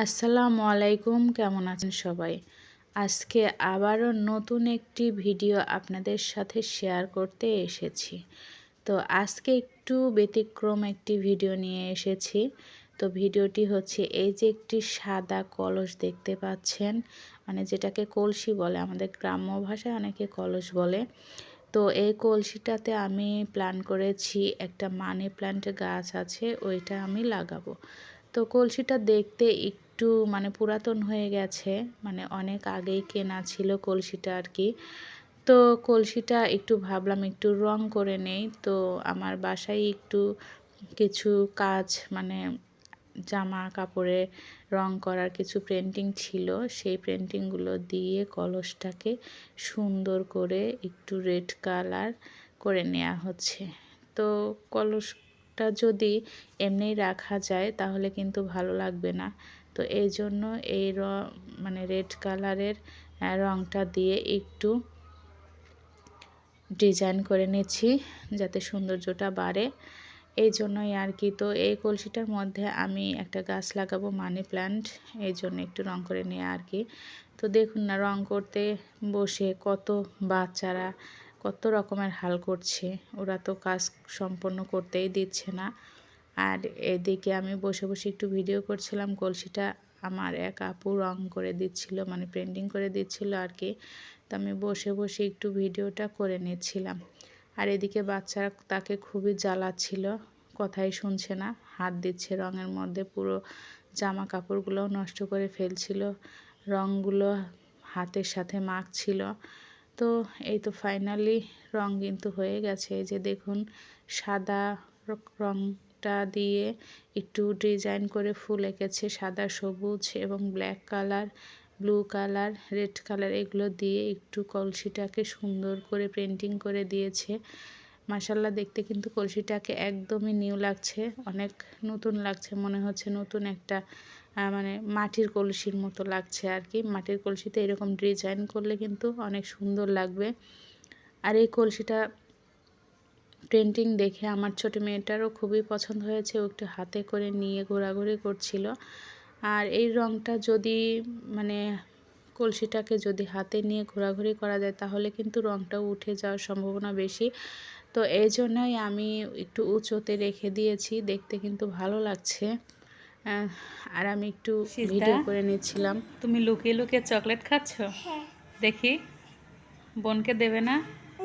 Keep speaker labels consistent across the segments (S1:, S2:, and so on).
S1: আসসালামু আলাইকুম, কেমন আছেন সবাই? আজকে আবারও নতুন একটি ভিডিও আপনাদের সাথে শেয়ার করতে এসেছি। তো আজকে একটু ব্যতিক্রম একটি ভিডিও নিয়ে এসেছি। তো ভিডিওটি হচ্ছে এই যে একটি সাদা কলস দেখতে পাচ্ছেন, মানে যেটাকে কলসি বলে, আমাদের গ্রাম্য ভাষায় অনেকে কলস বলে। তো এই কলসিটাতে আমি প্ল্যান করেছি একটা মানি প্ল্যান্ট গাছ আছে, ওইটা আমি লাগাবো। তো কলসিটা দেখতে একটু মানে পুরাতন হয়ে গেছে, মানে অনেক আগেই কেনা ছিল কলসিটা আর কি। তো কলসিটা একটু ভাবলাম একটু রং করে নেই। তো আমার বাসায় একটু কিছু কাজ, মানে জামা কাপড়ে রং করার কিছু পেন্টিং ছিল, সেই পেন্টিংগুলো দিয়ে কলসটাকে সুন্দর করে একটু রেড কালার করে নেওয়া হচ্ছে। তো কলসটা যদি এমনিই রাখা যায় তাহলে কিন্তু ভালো লাগবে না। তো এই জন্য এই মানে রেড কালারের রংটা দিয়ে একটু ডিজাইন করে নিচ্ছি যাতে সৌন্দর্যটা বাড়ে, এই জন্যই আর কি। তো এই কলসিটার মধ্যে আমি একটা গাছ লাগাবো, মানি প্ল্যান্ট, এই জন্য একটু রং করে নিয়ে আর কি। তো দেখুন না, রং করতে বসে কত বাচ্চারা কত রকমের হাল করছে, ওরা তো কাজ সম্পন্ন করতেই দিচ্ছে না। আর এদিকে আমি বসে বসে একটু ভিডিও করছিলাম, কলসিটা আমার এক আপু রং করে দিচ্ছিল, মানে পেন্টিং করে দিচ্ছিল আর কি। তো আমি বসে বসে একটু ভিডিওটা করে নিচ্ছিলাম। আর এদিকে বাচ্চারা তাকে খুবই জ্বালাচ্ছিল, কথাই শুনছে না, হাত দিচ্ছে রঙের মধ্যে, পুরো জামা কাপড়গুলোও নষ্ট করে ফেলছিল, রঙগুলো হাতের সাথে মাখছিল। তো এই তো ফাইনালি রং কিন্তু হয়ে গেছে। এই যে দেখুন, সাদা রংটা দিয়ে একটু ডিজাইন করে ফুল এঁকেছে, সাদা, সবুজ এবং black colour, blue colour, red colour, এগুলো দিয়ে একটু কলসিটাকে সুন্দর করে পেন্টিং করে দিয়েছে। মাশাল্লাহ, দেখতে কিন্তু কলসিটাকে একদমই নিউ লাগছে, অনেক নতুন লাগছে, মনে হচ্ছে নতুন একটা মানে মাটির কলসির মতো লাগছে আর কি। মাটির কলসিতে এরকম ডিজাইন করলে কিন্তু অনেক সুন্দর লাগবে। আর এই কলসিটা পেন্টিং দেখে আমার ছোটো মেয়েটারও খুবই পছন্দ হয়েছে, ও একটু হাতে করে নিয়ে ঘোরাঘুরি করছিল। আর এই রঙটা যদি মানে কলসিটাকে যদি হাতে নিয়ে ঘোরাঘুরি করা যায় তাহলে কিন্তু রঙটাও উঠে যাওয়ার সম্ভাবনা বেশি। তো এই জন্যই আমি একটু উঁচুতে রেখে দিয়েছি, দেখতে কিন্তু ভালো লাগছে। আর আমি একটু ভিডিও করে নিচ্ছিলাম।
S2: তুমি লুকিয়ে লুকিয়ে চকলেট খাচ্ছ?
S3: হ্যাঁ।
S2: দেখি, বোনকে দেবে না?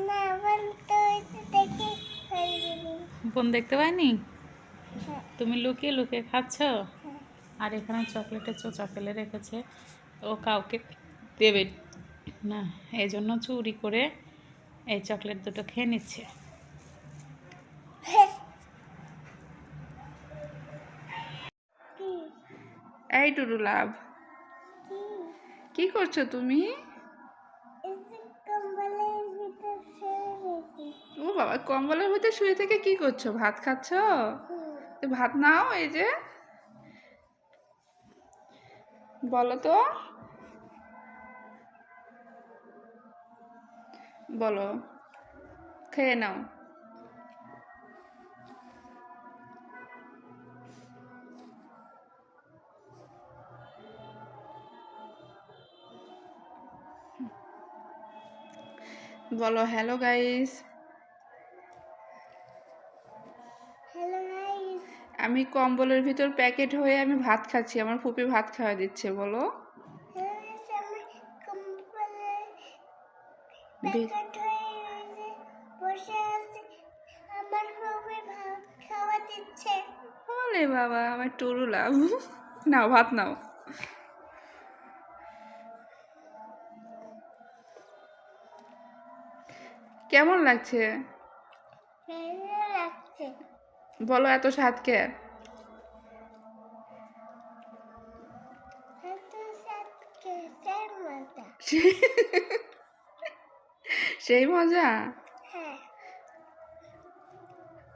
S3: না, বোন তো দেখে ফেলবি।
S2: বোন দেখতে পায়নি?
S3: হ্যাঁ,
S2: তুমি লুকিয়ে লুকিয়ে খাচ্ছ?
S3: হ্যাঁ।
S2: আর এখানে চকলেটের চোচা ফেলে রেখেছে, ও কাউকে দেবে না, এই জন্য চুরি করে এই চকলেট দুটো খেয়ে নিচ্ছে।
S3: কি?
S2: এই টুরু লাভ,
S3: কি?
S2: কি করছো তুমি?
S3: এই যে কম্বলের ভিতর শুয়ে গেছি।
S2: ও বাবা, কম্বলের ভিতরে শুয়ে থেকে কি করছো? ভাত খাচ্ছ? তো ভাত নাও, এই যে, বলো তো, বলো, খেয়ে নাও। বলো হ্যালো গাইস।
S3: Hello guys.
S2: আমি কম্বলের ভিতর প্যাকেট হয়ে আমি ভাত খাচ্ছি, আমার ফুপি ভাত খাওয়া দিচ্ছে। বলো।
S3: হ্যালো গাইস, আমি কম্বলে
S2: বি-
S3: প্যাকেট হয়ে রয়েছে, বসে আছি। আমার খুবই ভাত খাওয়া দিচ্ছে।
S2: বলে বাবা, আমার টুরু লাভ। নাও ভাত নাও। কেমন লাগছে?
S3: ভালো লাগছে।
S2: বলো, এত স্বাদ কে?
S3: এত স্বাদ কেসের মজা।
S2: সেই মজা।
S3: হ্যাঁ,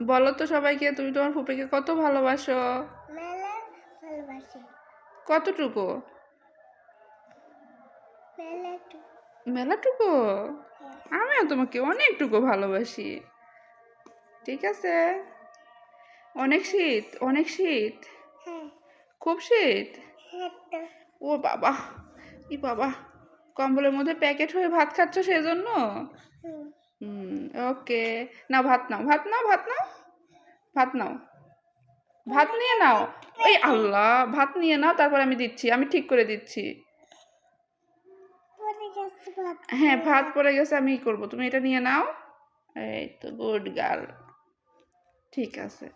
S2: বলো তো সবাইকে, তুমি তোমার ফুপিকে কত ভালোবাসো?
S3: মেলা ভালোবাসি।
S2: কতটুকু?
S3: মেলাটু।
S2: মেলাটুকু?
S3: হ্যাঁ,
S2: আমিও তোমাকে অনেকটুকু ভালোবাসি। ঠিক আছে। অনেক শীত, অনেক শীত,
S3: হ্যাঁ,
S2: খুব শীত।
S3: একটা
S2: ও বাবা, ই বাবা, কম্বলের মধ্যে প্যাকেট হয়ে ভাত খাচ্ছ সেজন্য?
S3: হুম,
S2: হুম, ওকে। নাও ভাত নাও, ভাত নাও, ভাত নাও, ভাত নাও, ভাত নিয়ে নাও। এই আল্লাহ, ভাত নিয়ে নাও, তারপর আমি দিচ্ছি, আমি ঠিক করে দিচ্ছি।
S3: পরে গেছে ভাত
S2: হ্যাঁ, ভাত পড়ে গেছে, আমি করব, তুমি এটা নিয়ে নাও। এই তো গুড গার্ল, ঠিক আছে।